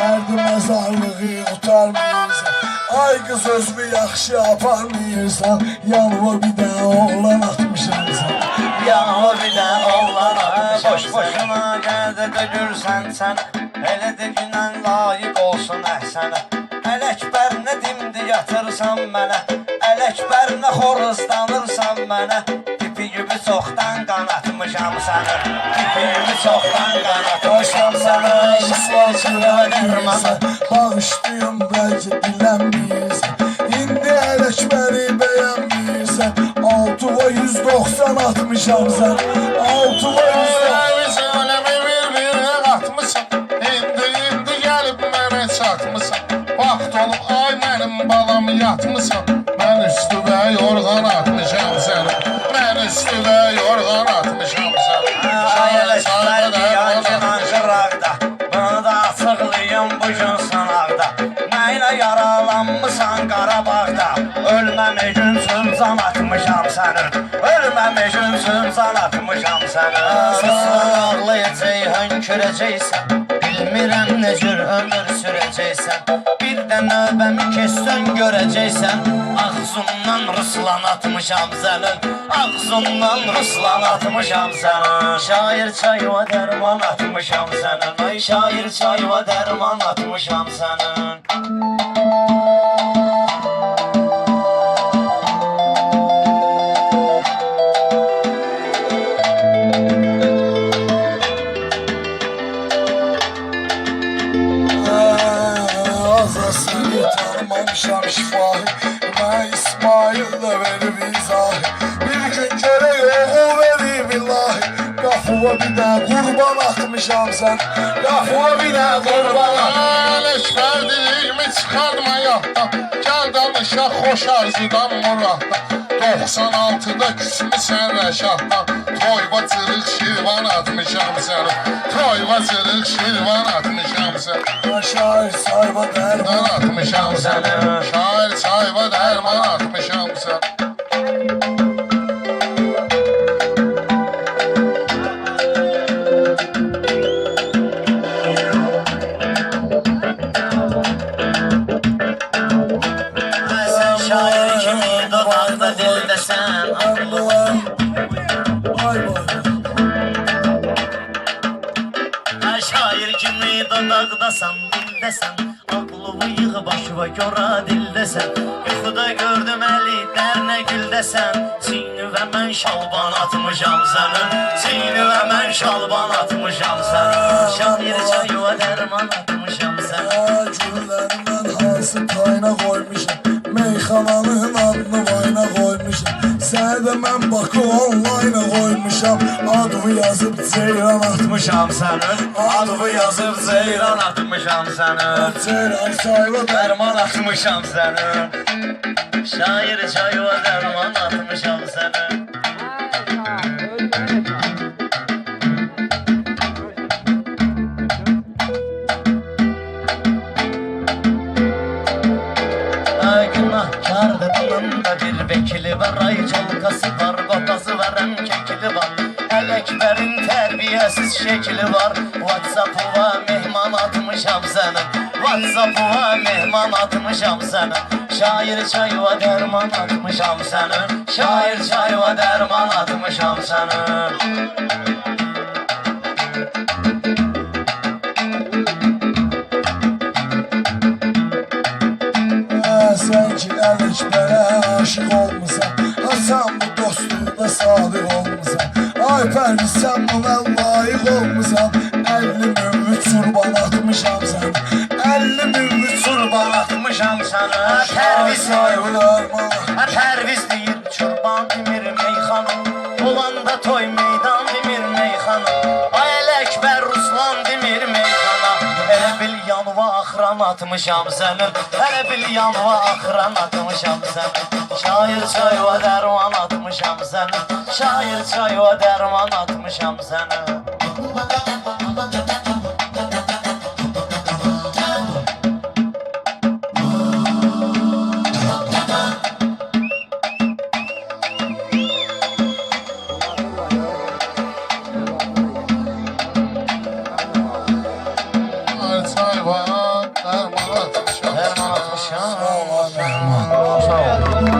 Dərdi məzarlığı utarmıyırsan. Ay qız özümü yaxşı aparmıyırsan. Yanıma bir də oğlan atmışam sən. Yanıma bir də oğlan atmışam. Boş boşuna gəldə dögürsən sən. Elə də günən layiq olsun əhsənə. Ələkbər nə dimdi yatırsan mənə. Ələkbər nə xoruzdanırsan mənə. Pipi gibi çoxdan qanatmışam səni. Pipi gibi çoxdan qanatmışam səni. İsvaçıda dərmanı. Bağışlayım bəlkə dilənməyirsən. İndi ələkbəri bəyənməyirsən. 6 və 190 atmışam sən. 6 və 190. Söyləmi bir-birinə qatmışam. İndi gəlib mənə çatmışam. Vaxt olub ay mənim balam yatmışam. Mən üstüvə yorğan atmışam səni. Mən üstüvə yorğan atmışam səni. Ələkbər diyan gedən qıraqda. Bunu da açıqlayım bu gün sınaqda. Nəylə yaralanmışsan Qarabağda. Ölməmək üçün can atmışam sənin. Ölməmək üçün can atmışam sənin. Suslan ağlayacaq, hönkürəcəksən. Bilmirəm nə cür ömür sürəcəksən. Bir də növbəmi kessən görəcəksən. Ağzından Ruslan atmışam sənin. Ağzından Ruslan atmışam sənin. Şair çayva dərman atmışam sənin. Ay şair çayva dərman atmışam sənin. Azasını tanımamışam şifahi. Mən İsmail də verib izahı. Bir gün görək oğul verib illahi. Qafıva bir də qurban atmışam sən. Qafıva bir də qurban atmışam. Ələkbər dilimi çıxartma yaddan. Gəl danışaq xoş arzudan muraddan. 96'da küsmüsən rəşaddan. Toyva cırıq şirvan atmışam səni. Toyva cırıq şirvan atmışam səni. Şair sayva dərman Atmışam səni. Şair çayva dərman atmışam səni. Sən şair kimi dodaqda dildəsən. Andılar. Vay vay. Şair kimi dodaqdasan, dildəsən. Ağlımı yığ başıva görə dildəsən. Yuxuda gördüm əli dərnə güldəsən. Çiynivə mən şalban atmışam sənin. Çiynivə mən şalban atmışam sənin. Şair çayva dərman atmışam sənin. Güllərindən hansı tayına qoymuşam. Meyxananın adını vayna qoymuşam. Sənə də mən Bakı onlayna qoymuşam. Adımı yazıb ceyran Atmışam sənin. Adımı yazıb ceyran atmışam sənin. Ceyran sayva Dərman atmışam sənin. Şair çayva dərman atmışam sənin. Günahkardır bunun da bir vekili var. Ay çalkası var, qotası var, əmkəkili var. Ələkbərin tərbiyəsiz şekli var. Whatsapp'ıva mehman atmışam sənin. Whatsapp'ıva mehman atmışam sənin. Şair çayva dərman atmışam sənin. Şair çayva dərman atmışam sənin. Sən ki ələkbərə aşıq olmusan. Hasan bu dostluqda sadiq olmusan. Ay pərdi sən buna layiq olmusan. 50 minlik çurban atmışam sən. 50 minlik Çurban atmışam sana. Tərviz sayılarma. Tərviz deyir çurban demir meyxana. Olanda toy meydan demir meyxana. Ay Ələkbər Ruslan demir meyxana. Elə bil yanva axıran atmışam sənin. Elə bil yanva axıran atmışam sənin. Şair çayva dərman atmışam sənin. Şair çayva dərman atmışam sənin. Dərman atmışam. Dərman atmışam. Sağ ol, Mehman. Sağ ol.